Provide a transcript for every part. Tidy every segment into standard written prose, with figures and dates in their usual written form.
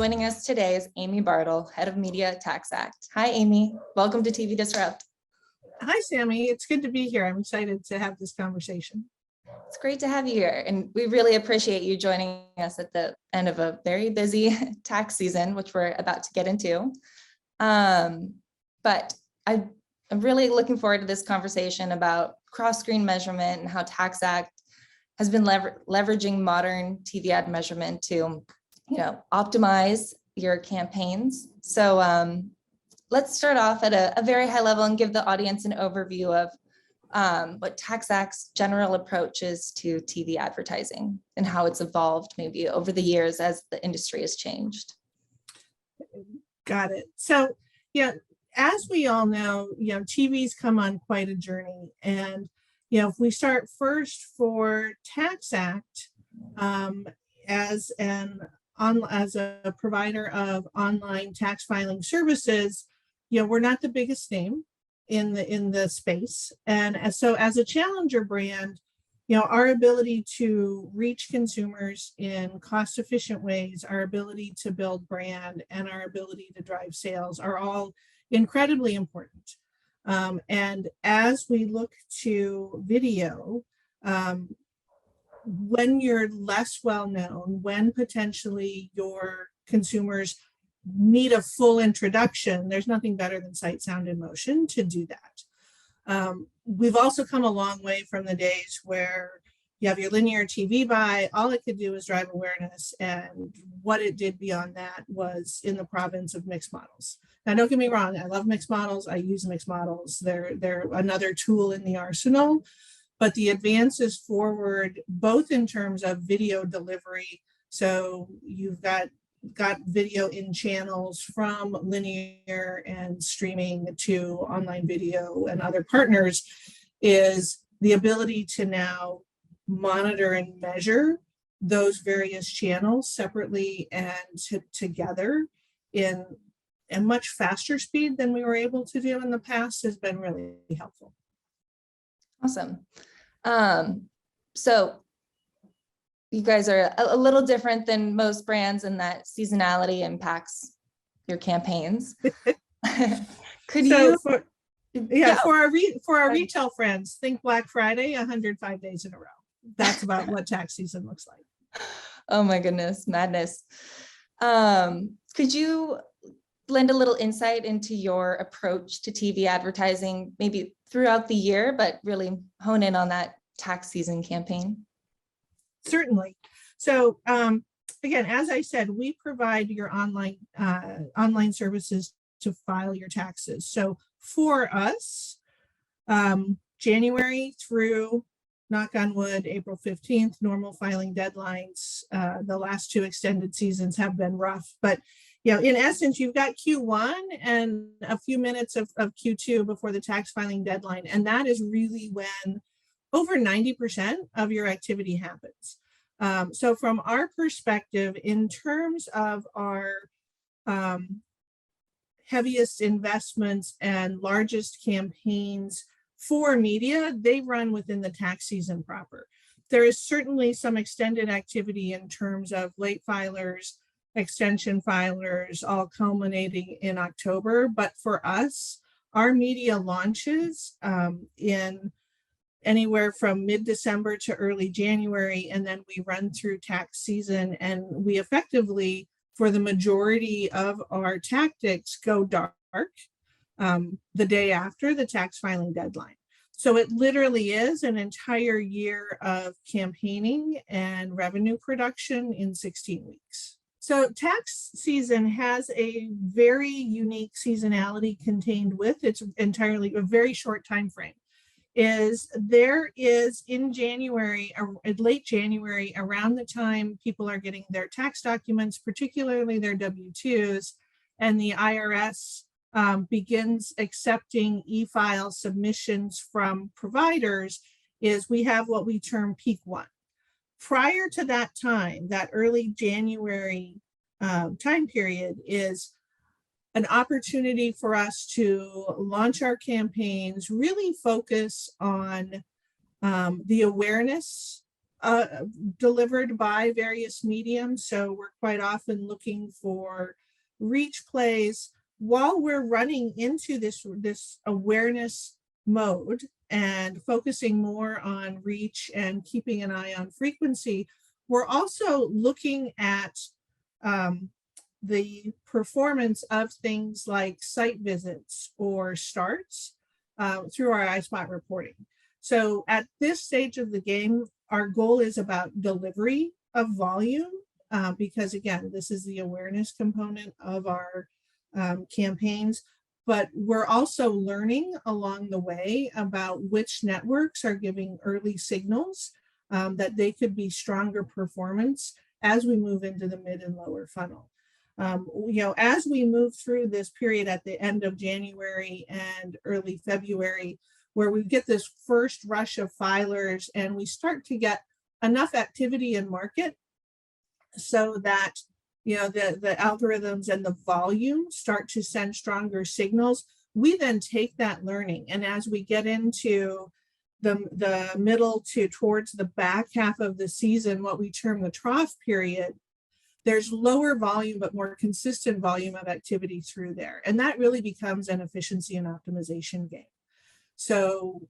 Joining us today is Amy Bartle, Head of Media at TaxAct. Hi, Amy. Welcome to TV Disrupt. Hi, Sammy. It's good to be here. I'm excited to have this conversation. It's great to have you here, and we really appreciate you joining us at the end of a very busy tax season, which we're about to get into. But I'm really looking forward to this conversation about cross-screen measurement and how TaxAct has been leveraging modern TV ad measurement to, optimize your campaigns. So let's start off at a very high level and give the audience an overview of what TaxAct's general approach is to TV advertising and how it's evolved maybe over the years as the industry has changed. Got it. So, as we all know, TV's come on quite a journey. And, if we start first for TaxAct, as a provider of online tax filing services, we're not the biggest name in the space. And so as a challenger brand, our ability to reach consumers in cost-efficient ways, our ability to build brand, and our ability to drive sales are all incredibly important. And as we look to video, when you're less well known, when potentially your consumers need a full introduction, there's nothing better than sight, sound, and motion to do that. We've also come a long way from the days where you have your linear TV buy, all it could do is drive awareness, and what it did beyond that was in the province of mixed models. Now, don't get me wrong, I love mixed models, I use mixed models, they're another tool in the arsenal, but the advances forward, both in terms of video delivery, so you've got video in channels from linear and streaming to online video and other partners, is the ability to now monitor and measure those various channels separately and together in a much faster speed than we were able to do in the past has been really helpful. Awesome. So you guys are a little different than most brands in that seasonality impacts your campaigns. For our retail friends, think Black Friday 105 days in a row. That's about what tax season looks like. Oh my goodness, madness. Could you lend a little insight into your approach to TV advertising, maybe throughout the year, but really hone in on that tax season campaign? Certainly. So again, as I said, we provide your online services to file your taxes. So for us, January through, knock on wood, April 15th, normal filing deadlines. The last two extended seasons have been rough, but in essence, you've got Q1 and a few minutes of Q2 before the tax filing deadline. And that is really when over 90% of your activity happens. So from our perspective, in terms of our heaviest investments and largest campaigns for media, they run within the tax season proper. There is certainly some extended activity in terms of late filers, extension filers, all culminating in October. But for us, our media launches in anywhere from mid-December to early January, and then we run through tax season, and we effectively, for the majority of our tactics, go dark the day after the tax filing deadline. So it literally is an entire year of campaigning and revenue production in 16 weeks. So tax season has a very unique seasonality contained with it's entirely a very short time frame. There is in January, late January, around the time people are getting their tax documents, particularly their W-2s, and the IRS begins accepting e-file submissions from providers, is we have what we term peak one. Prior to that time, that early January time period is an opportunity for us to launch our campaigns, really focus on the awareness delivered by various mediums. So we're quite often looking for reach plays while we're running into this awareness mode and focusing more on reach and keeping an eye on frequency. We're also looking at the performance of things like site visits or starts through our iSpot reporting. So at this stage of the game, our goal is about delivery of volume because again, this is the awareness component of our campaigns, but we're also learning along the way about which networks are giving early signals that they could be stronger performance as we move into the mid and lower funnel. As we move through this period at the end of January and early February, where we get this first rush of filers and we start to get enough activity in market so that the algorithms and the volume start to send stronger signals, we then take that learning. And as we get into the middle to towards the back half of the season, what we term the trough period, there's lower volume, but more consistent volume of activity through there. And that really becomes an efficiency and optimization game. So,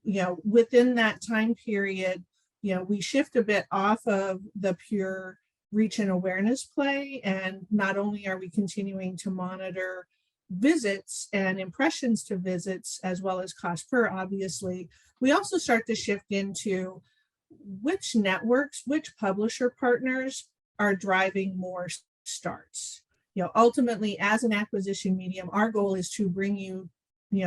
within that time period, we shift a bit off of the pure reach and awareness play. And not only are we continuing to monitor visits and impressions to visits, as well as cost per, obviously, we also start to shift into which networks, which publisher partners are driving more starts. Ultimately, as an acquisition medium, our goal is to bring you,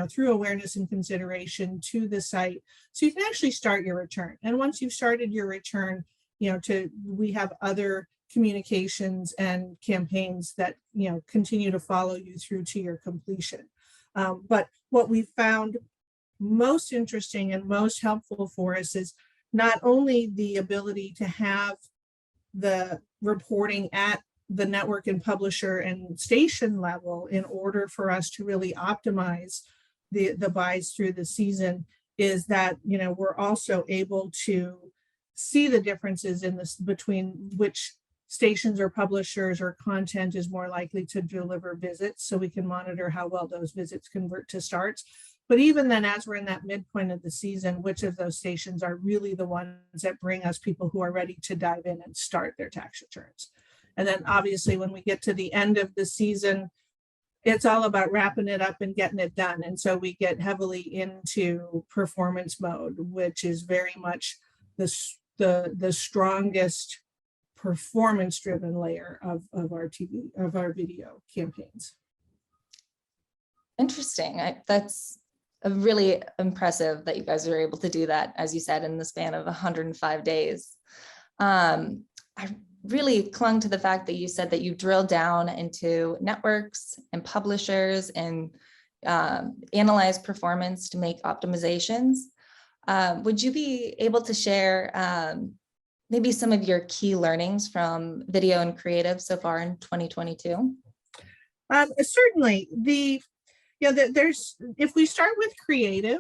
through awareness and consideration to the site so you can actually start your return. And once you've started your return, we have other communications and campaigns that, continue to follow you through to your completion. But what we found most interesting and most helpful for us is not only the ability to have the reporting at the network and publisher and station level in order for us to really optimize the buys through the season, is that we're also able to see the differences in this between which stations or publishers or content is more likely to deliver visits, so we can monitor how well those visits convert to starts. But even then, as we're in that midpoint of the season, which of those stations are really the ones that bring us people who are ready to dive in and start their tax returns. And then obviously when we get to the end of the season, it's all about wrapping it up and getting it done. And so we get heavily into performance mode, which is very much the strongest performance driven layer of our video campaigns. Interesting. That's really impressive that you guys are able to do that, as you said, in the span of 105 days. I really clung to the fact that you said that you drilled down into networks and publishers and analyze performance to make optimizations. Would you be able to share maybe some of your key learnings from video and creative so far in 2022? Certainly. There's, if we start with creative,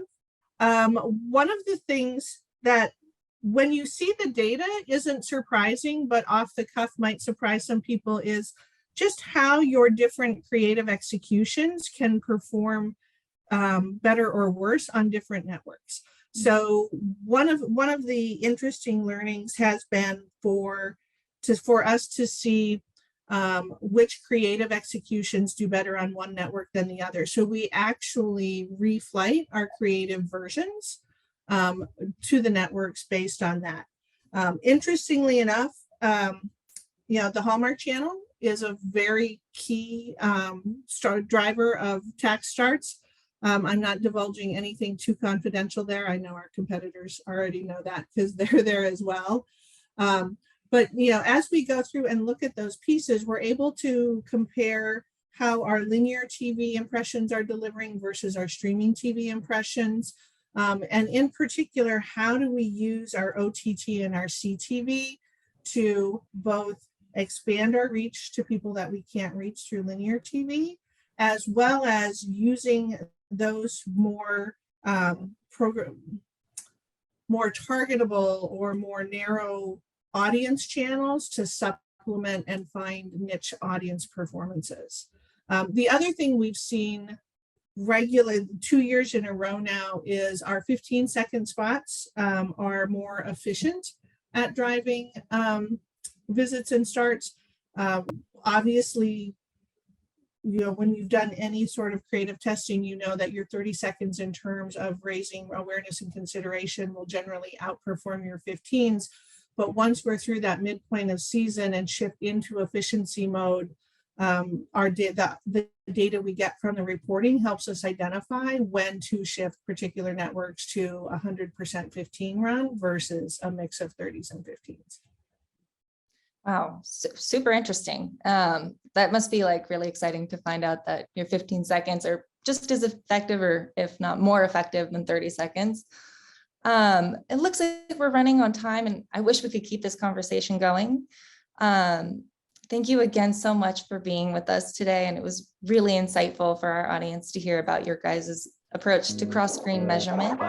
one of the things that when you see the data isn't surprising, but off the cuff might surprise some people, is just how your different creative executions can perform better or worse on different networks. So one of the interesting learnings has been for us to see which creative executions do better on one network than the other. So we actually reflight our creative versions to the networks based on that. Interestingly enough, the Hallmark Channel is a very key driver of tax starts. I'm not divulging anything too confidential there. I know our competitors already know that because they're there as well. But as we go through and look at those pieces, we're able to compare how our linear TV impressions are delivering versus our streaming TV impressions. And in particular, how do we use our OTT and our CTV to both expand our reach to people that we can't reach through linear TV, as well as using those more targetable or more narrow audience channels to supplement and find niche audience performances. The other thing we've seen regular 2 years in a row now is our 15-second spots are more efficient at driving visits and starts. Obviously, you know, when you've done any sort of creative testing, you know that your 30 seconds in terms of raising awareness and consideration will generally outperform your 15s. But once we're through that midpoint of season and shift into efficiency mode, our data, the data we get from the reporting helps us identify when to shift particular networks to 100% 15 run versus a mix of 30s and 15s. Wow, super interesting. That must be like really exciting to find out that your 15 seconds are just as effective, or if not more effective than 30 seconds. It looks like we're running on time, and I wish we could keep this conversation going. Thank you again so much for being with us today. And it was really insightful for our audience to hear about your guys' approach to cross-screen measurement.